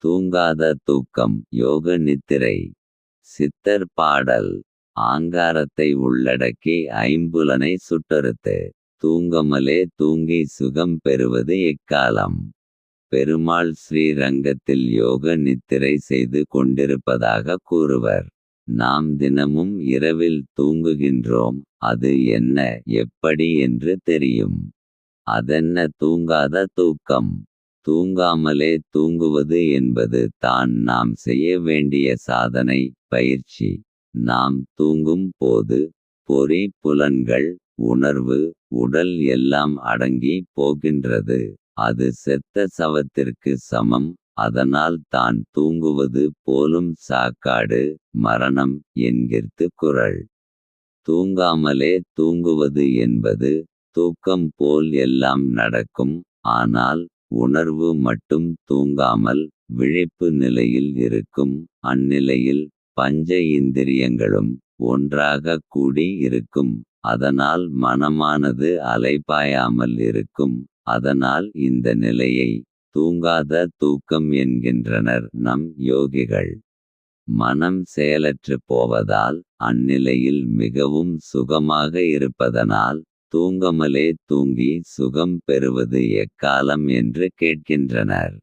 தூங்காத தூக்கம் யோக நித்திரை. சித்தர் பாடல். ஆங்காரத்தை உள்ளடக்கி ஐம்புலனை சுட்டறுத்து தூங்கமலே தூங்கி சுகம் பெறுவது எக்காலம். பெருமாள் ஸ்ரீரங்கத்தில் யோக நித்திரை செய்து கொண்டிருப்பதாக கூறுவர். நாம் தினமும் இரவில் தூங்குகின்றோம். அது என்ன எப்படி என்று தெரியும். அதென்ன தூங்காத தூக்கம். தூங்காமலே தூங்குவது என்பது தான் நாம் செய்ய வேண்டிய சாதனை பயிற்சி. நாம் தூங்கும் போது பொறி புலன்கள் உணர்வு உடல் எல்லாம் அடங்கி போகின்றது. அது செத்த சவத்திற்கு சமம். அதனால் தான் தூங்குவது போலும் சாக்காடு மரணம் என்கிறது குறள். தூங்காமலே தூங்குவது என்பது தூக்கம் போல் எல்லாம் நடக்கும். ஆனால் உணர்வு மட்டும் தூங்காமல் விழிப்பு நிலையில் இருக்கும். அந்நிலையில் பஞ்ச இந்திரியங்களும் ஒன்றாக கூடி இருக்கும். அதனால் மனமானது அலைபாயாமல் இருக்கும். அதனால் இந்த நிலையை தூங்காத தூக்கம் என்கின்றனர் நம் யோகிகள். மனம் செயலற்று போவதால் அந்நிலையில் மிகவும் சுகமாக இருப்பதனால் தூங்கமலே தூங்கி சுகம் பெறுவது எக்காலம் என்று கேட்கின்றனர்.